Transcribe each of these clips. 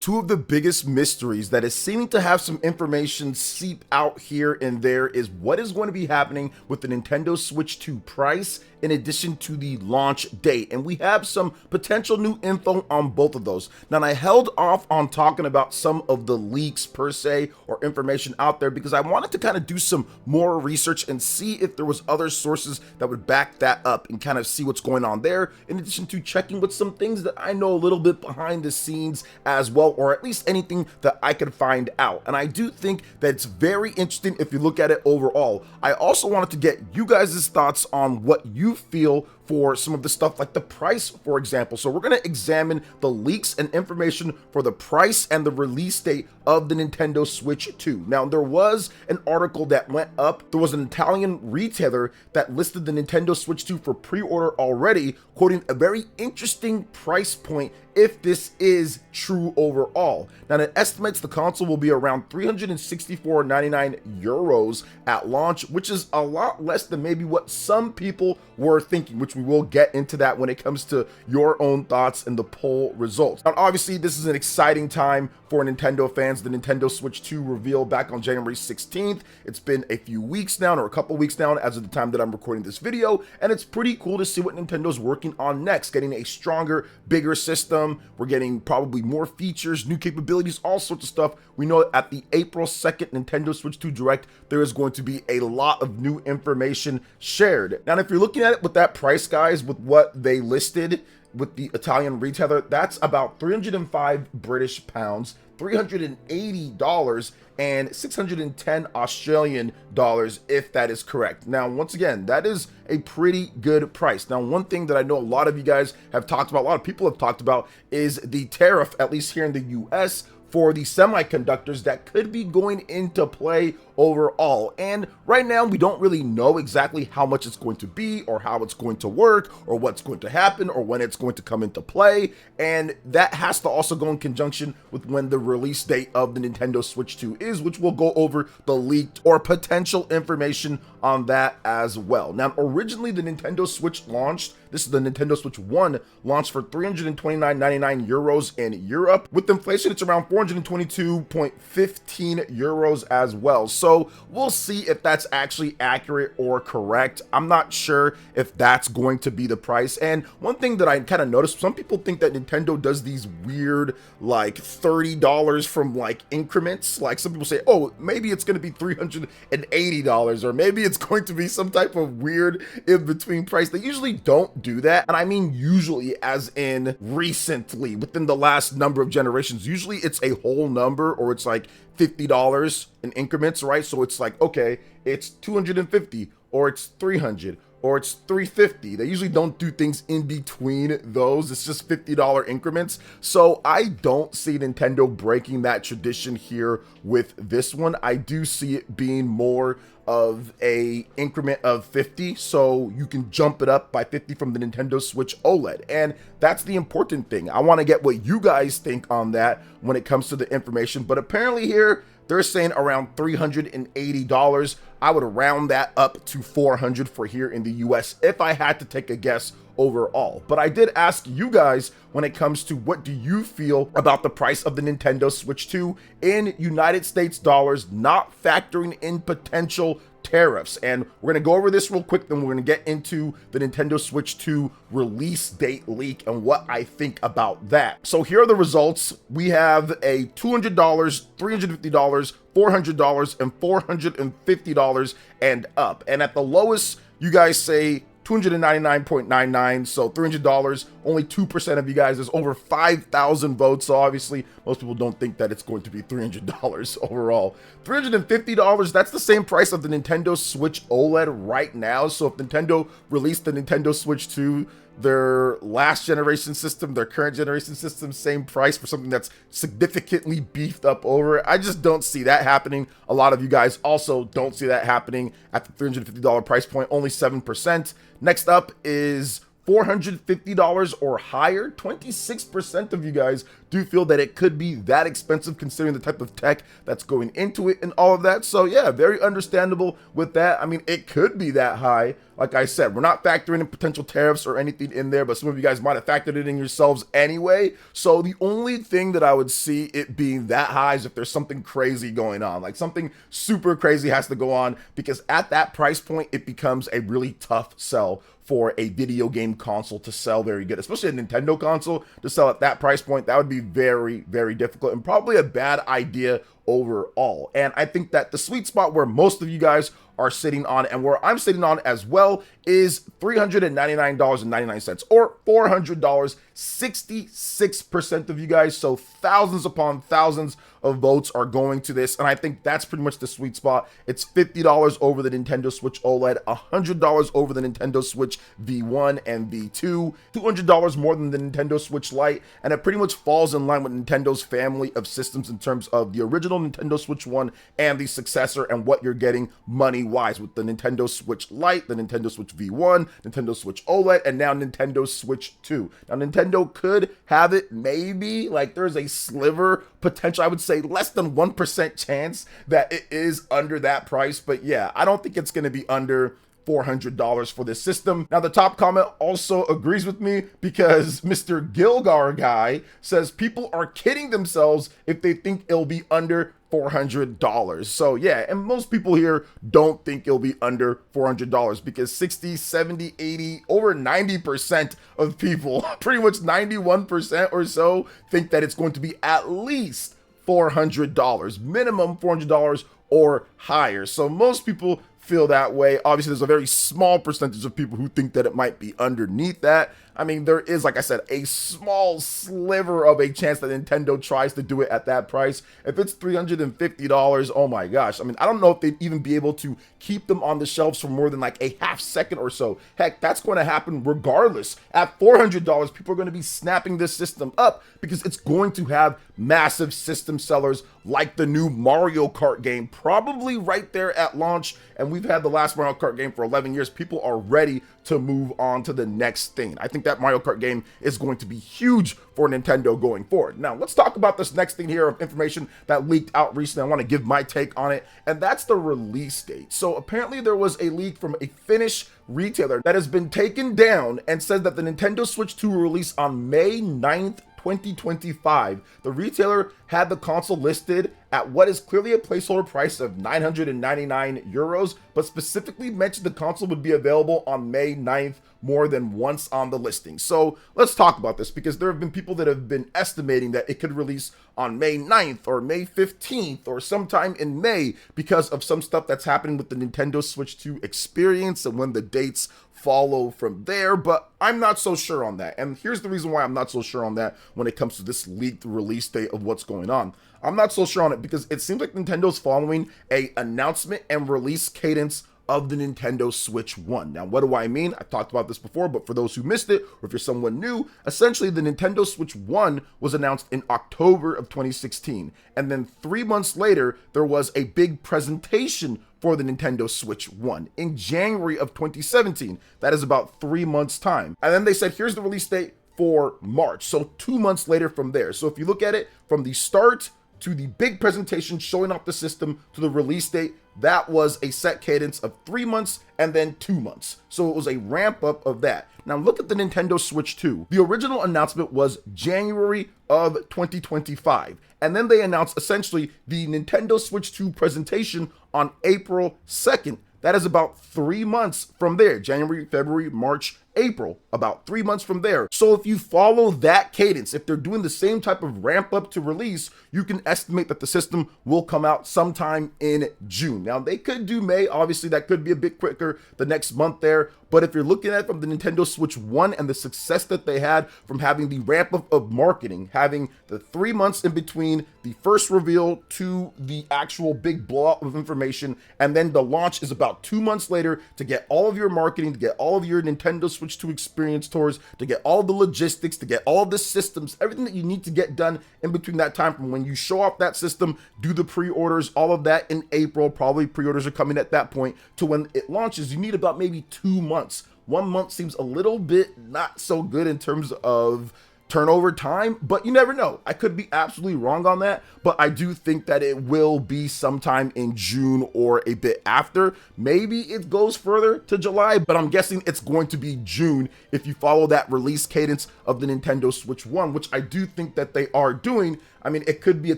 Two of the biggest mysteries that is seeming to have some information seep out here and there is what is going to be happening with the Nintendo Switch 2 price in addition to the launch date. And we have some potential new info on both of those. Now, I held off on talking about some of the leaks per se or information out there because I wanted to kind of do some more research and see if there was other sources that would back that up and kind of see what's going on there, in addition to checking with some things that I know a little bit behind the scenes as well, or at least anything that I could find out. And I do think that it's very interesting if you look at it overall. I also wanted to get you guys' thoughts on what you feel for some of the stuff like the price, for example. So we're going to examine the leaks and information for the price and the release date of the Nintendo Switch 2. Now, there was an article that went up. There was an Italian retailer that listed the Nintendo Switch 2 for pre-order already, quoting a very interesting price point if this is true overall. Now, it estimates the console will be around 364.99 euros at launch, which is a lot less than maybe what some people were thinking, which we will get into that when it comes to your own thoughts and the poll results. Now, obviously, this is an exciting time for Nintendo fans. The Nintendo Switch 2 reveal back on January 16th. It's been a few weeks now, or a couple weeks now as of the time that I'm recording this video, and it's pretty cool to see what Nintendo's working on next, getting a stronger, bigger system. We're getting probably more features, new capabilities, all sorts of stuff. We know at the April 2nd Nintendo Switch 2 Direct, there is going to be a lot of new information shared. Now, if you're looking at it with that price, guys, with what they listed with the Italian retailer, that's about 305 British pounds, $380, and 610 Australian dollars, if that is correct. Now, once again, that is a pretty good price. Now, one thing that I know a lot of you guys have talked about, a lot of people have talked about, is the tariff, at least here in the US, for the semiconductors that could be going into play overall. And right now, we don't really know exactly how much it's going to be, or how it's going to work, or what's going to happen, or when it's going to come into play. And that has to also go in conjunction with when the release date of the Nintendo Switch 2 is, which we'll go over the leaked or potential information on that as well. Now, originally the Nintendo Switch launched, this is the Nintendo Switch 1, launched for 329.99 euros in Europe. With inflation, it's around 422.15 euros as well. So we'll see if that's actually accurate or correct. I'm not sure if that's going to be the price. And one thing that I kind of noticed, some people think that Nintendo does these weird like $30 from like increments. Like some people say, oh, maybe it's going to be $380, or maybe it's going to be some type of weird in-between price. They usually don't do that. And I mean usually as in recently, within the last number of generations. Usually it's a whole number, or it's like $50 in increments, right? So it's like, okay, it's 250, or it's 300, or it's 350. They usually don't do things in between those. It's just $50 increments. So I don't see Nintendo breaking that tradition here with this one. I do see it being more of a increment of 50, so you can jump it up by 50 from the Nintendo Switch OLED. And that's the important thing. I want to get what you guys think on that when it comes to the information, but apparently here they're saying around $380. I would round that up to 400 for here in the US if I had to take a guess overall. But I did ask you guys when it comes to what do you feel about the price of the Nintendo Switch 2 in United States dollars, not factoring in potential tariffs. And we're going to go over this real quick, then we're going to get into the Nintendo Switch 2 release date leak and what I think about that. So here are the results. We have a $200, $350, $400, and $450 and up. And at the lowest, you guys say $299.99, so $300. Only 2% of you guys. There's over 5,000 votes, so obviously most people don't think that it's going to be $300 overall. $350, that's the same price of the Nintendo Switch OLED right now. So if Nintendo released the Nintendo Switch 2, their last generation system, their current generation system, same price for something that's significantly beefed up over it. I just don't see that happening. A lot of you guys also don't see that happening at the $350 price point, only 7%. Next up is $450 or higher. 26% of you guys do feel that it could be that expensive considering the type of tech that's going into it and all of that. So yeah, very understandable with that. I mean, it could be that high. Like I said, we're not factoring in potential tariffs or anything in there, but some of you guys might have factored it in yourselves anyway. So the only thing that I would see it being that high is if there's something crazy going on, like something super crazy has to go on, because at that price point, it becomes a really tough sell for a video game console to sell very good, especially a Nintendo console to sell at that price point. That would be very, very difficult and probably a bad idea overall. And I think that the sweet spot where most of you guys are sitting on, and where I'm sitting on as well, is $399.99 or $400. 66% of you guys, so thousands upon thousands of votes are going to this, and I think that's pretty much the sweet spot. It's $50 over the Nintendo Switch OLED, $100 over the Nintendo Switch V1 and V2, $200 more than the Nintendo Switch Lite, and it pretty much falls in line with Nintendo's family of systems in terms of the original Nintendo Switch 1 and the successor, and what you're getting money-wise with the Nintendo Switch Lite, the Nintendo Switch V1, Nintendo Switch OLED, and now Nintendo Switch 2. Now, Nintendo could have it, maybe, like there's a sliver potential, I would say less than 1% chance that it is under that price, but yeah, I don't think it's going to be under $400 for this system. Now, the top comment also agrees with me, because Mr. Gilgar guy says people are kidding themselves if they think it'll be under $400. So yeah, and most people here don't think it'll be under $400, because 60, 70, 80, over 90% of people, pretty much 91% or so, think that it's going to be at least $400, minimum $400 or higher. So most people feel that way. Obviously, there's a very small percentage of people who think that it might be underneath that. I mean, there is, like I said, a small sliver of a chance that Nintendo tries to do it at that price. If it's $350, oh my gosh. I mean, I don't know if they'd even be able to keep them on the shelves for more than like a half second or so. Heck, that's going to happen regardless. At $400, people are going to be snapping this system up, because it's going to have massive system sellers like the new Mario Kart game, probably right there at launch. And we've had the last Mario Kart game for 11 years. People are ready to move on to the next thing. I think that Mario Kart game is going to be huge for Nintendo going forward. Now, let's talk about this next thing here of information that leaked out recently. I want to give my take on it, and that's the release date. So apparently there was a leak from a Finnish retailer that has been taken down and said that the Nintendo Switch 2 will release on May 9th, 2025. The retailer had the console listed at what is clearly a placeholder price of 999 euros, but specifically mentioned the console would be available on May 9th more than once on the listing. So let's talk about this, because there have been people that have been estimating that it could release on May 9th or May 15th or sometime in May, because of some stuff that's happening with the Nintendo Switch 2 experience and when the dates follow from there, but I'm not so sure on that. And here's the reason why I'm not so sure on that when it comes to this leaked release date of what's going on. I'm not so sure on it because it seems like Nintendo's following a announcement and release cadence of the Nintendo Switch 1. Now, what do I mean? I've talked about this before, but for those who missed it, or if you're someone new, essentially the Nintendo Switch 1 was announced in October of 2016. And then 3 months later, there was a big presentation for the Nintendo Switch 1 in January of 2017. That is about 3 months' time. And then they said, here's the release date for March. So 2 months later from there. So if you look at it from the start to the big presentation showing off the system to the release date, that was a set cadence of 3 months and then 2 months. So it was a ramp up of that. Now look at the Nintendo Switch 2. The original announcement was January of 2025. And then they announced essentially the Nintendo Switch 2 presentation on April 2nd. That is about 3 months from there. January, February, March, April, about 3 months from there. So if you follow that cadence, if they're doing the same type of ramp up to release, you can estimate that the system will come out sometime in June. Now they could do May, obviously that could be a bit quicker the next month there. But if you're looking at it from the Nintendo Switch 1 and the success that they had from having the ramp up of marketing, having the 3 months in between the first reveal to the actual big blowout of information, and then the launch is about 2 months later to get all of your marketing, to get all of your Nintendo Switch 2 experience tours, to get all the logistics, to get all the systems, everything that you need to get done in between that time from when you show off that system, do the pre-orders, all of that in April, probably pre-orders are coming at that point, to when it launches, you need about maybe 2 months. 1 month seems a little bit not so good in terms of turnover time, but you never know. I could be absolutely wrong on that, but I do think that it will be sometime in June or a bit after. Maybe it goes further to July, but I'm guessing it's going to be June if you follow that release cadence of the Nintendo Switch 1, which I do think that they are doing. I mean, it could be a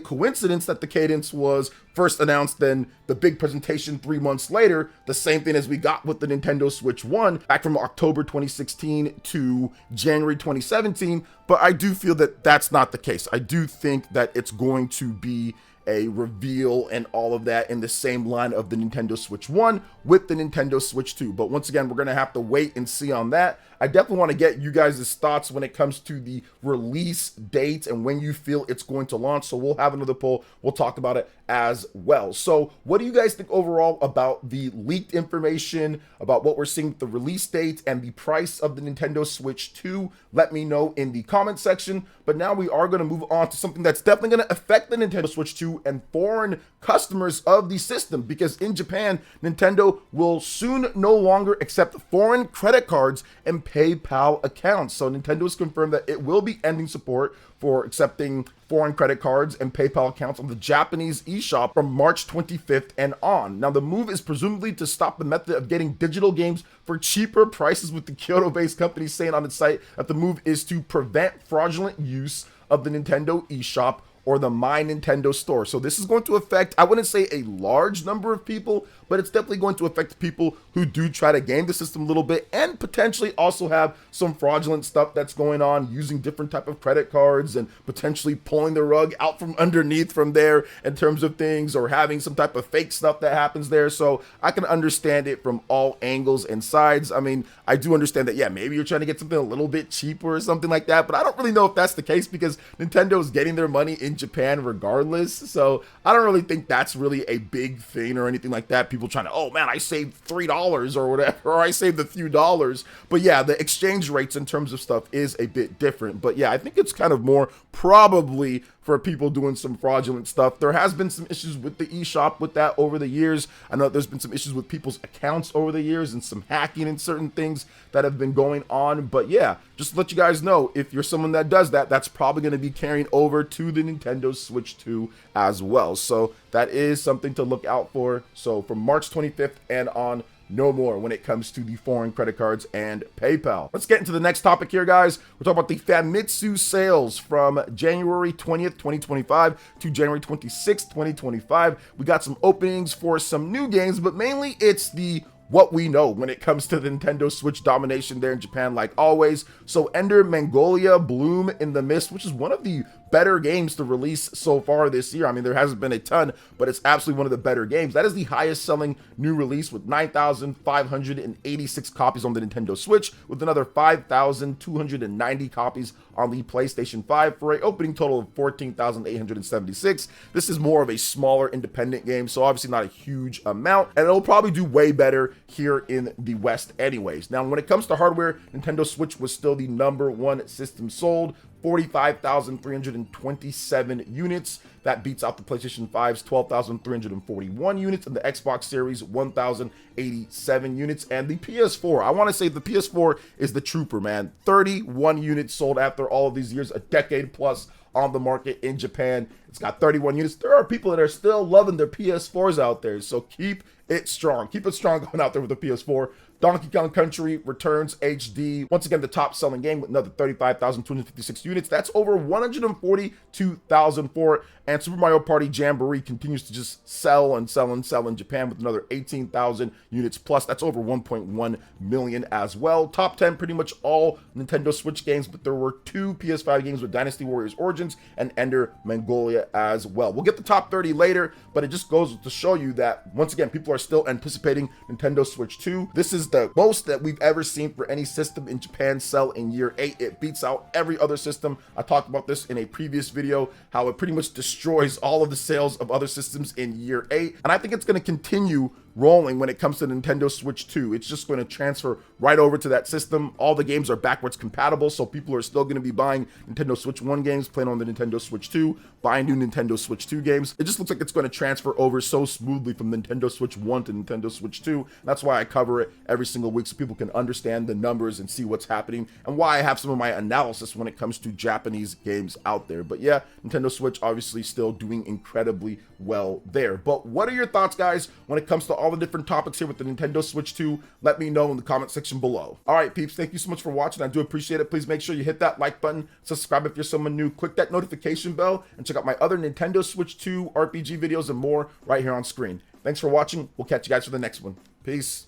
coincidence that the cadence was first announced, then the big presentation 3 months later, the same thing as we got with the Nintendo Switch 1 back from October 2016 to January 2017. But I do feel that that's not the case. I do think that it's going to be a reveal and all of that in the same line of the Nintendo Switch 1 with the Nintendo Switch 2. But once again, we're going to have to wait and see on that. I definitely want to get you guys' thoughts when it comes to the release date and when you feel it's going to launch. So we'll have another poll. We'll talk about it as well. So what do you guys think overall about the leaked information, about what we're seeing with the release date and the price of the Nintendo Switch 2? Let me know in the comment section. But now we are going to move on to something that's definitely going to affect the Nintendo Switch 2 and foreign customers of the system, because in Japan, Nintendo will soon no longer accept foreign credit cards and PayPal accounts. So Nintendo has confirmed that it will be ending support for accepting foreign credit cards and PayPal accounts on the Japanese eShop from March 25th and on. Now, the move is presumably to stop the method of getting digital games for cheaper prices, with the Kyoto-based company saying on its site that the move is to prevent fraudulent use of the Nintendo eShop or the My Nintendo store. So this is going to affect, I wouldn't say a large number of people, but it's definitely going to affect people who do try to game the system a little bit and potentially also have some fraudulent stuff that's going on, using different type of credit cards and potentially pulling the rug out from underneath from there in terms of things, or having some type of fake stuff that happens there. So I can understand it from all angles and sides. I mean, I do understand that, yeah, maybe you're trying to get something a little bit cheaper or something like that, but I don't really know if that's the case, because Nintendo is getting their money in Japan regardless. So I don't really think that's really a big thing or anything like that. People trying to, oh man, I saved $3 or whatever, or I saved a few dollars. But yeah, the exchange rates in terms of stuff is a bit different. But yeah, I think it's kind of more probably for people doing some fraudulent stuff. There has been some issues with the eShop with that over the years. I know there's been some issues with people's accounts over the years and some hacking and certain things that have been going on. But yeah, just to let you guys know, if you're someone that does that, that's probably going to be carrying over to the Nintendo Switch 2 as well. So that is something to look out for. So from March 25th and on, no more when it comes to the foreign credit cards and PayPal. Let's get into the next topic here, guys. We're talking about the Famitsu sales from January 20th, 2025 to January 26th, 2025. We got some openings for some new games, but mainly it's the what we know when it comes to the Nintendo Switch domination there in Japan, like always. So Ender Mongolia Bloom in the Mist, which is one of the better games to release so far this year. I mean, there hasn't been a ton, but it's absolutely one of the better games. That is the highest selling new release, with 9,586 copies on the Nintendo Switch, with another 5,290 copies on the PlayStation 5, for an opening total of 14,876. This is more of a smaller independent game, so obviously not a huge amount, and it'll probably do way better here in the West anyways. Now, when it comes to hardware, Nintendo Switch was still the #1 system sold, 45,327 units. That beats out the PlayStation 5's 12,341 units, and the Xbox Series 1,087 units, and the PS4. I want to say the PS4 is the trooper, man. 31 units sold after all of these years, a decade plus on the market in Japan. It's got 31 units. There are people that are still loving their PS4s out there, so keep it strong. Keep it strong going out there with the PS4. Donkey Kong Country Returns HD, once again the top selling game with another 35,256 units. That's over 142,000 for it. And Super Mario Party Jamboree continues to just sell and sell and sell in Japan with another 18,000 units plus. That's over 1.1 million as well. Top 10 pretty much all Nintendo Switch games, but there were 2 PS5 games with Dynasty Warriors Origins and Ender Mongolia as well. We'll get the top 30 later, but it just goes to show you that once again people are still anticipating Nintendo Switch 2. This is the most that we've ever seen for any system in Japan sell in year 8. It beats out every other system. I talked about this in a previous video, how it pretty much destroys all of the sales of other systems in year 8. And I think it's going to continue rolling when it comes to Nintendo Switch 2. It's just going to transfer right over to that system. All the games are backwards compatible, so people are still going to be buying Nintendo Switch 1 games, playing on the Nintendo Switch 2, buying new Nintendo Switch 2 games. It just looks like it's going to transfer over so smoothly from Nintendo Switch 1 to Nintendo Switch 2. That's why I cover it every single week so people can understand the numbers and see what's happening, and why I have some of my analysis when it comes to Japanese games out there. But yeah, Nintendo Switch obviously still doing incredibly well there. But what are your thoughts, guys, when it comes to all the different topics here with the Nintendo Switch 2? Let me know in the comment section below. All right, peeps, thank you so much for watching. I do appreciate it. Please make sure you hit that like button, subscribe if you're someone new, click that notification bell, and check out my other Nintendo Switch 2 RPG videos and more right here on screen. Thanks for watching. We'll catch you guys for the next one. Peace.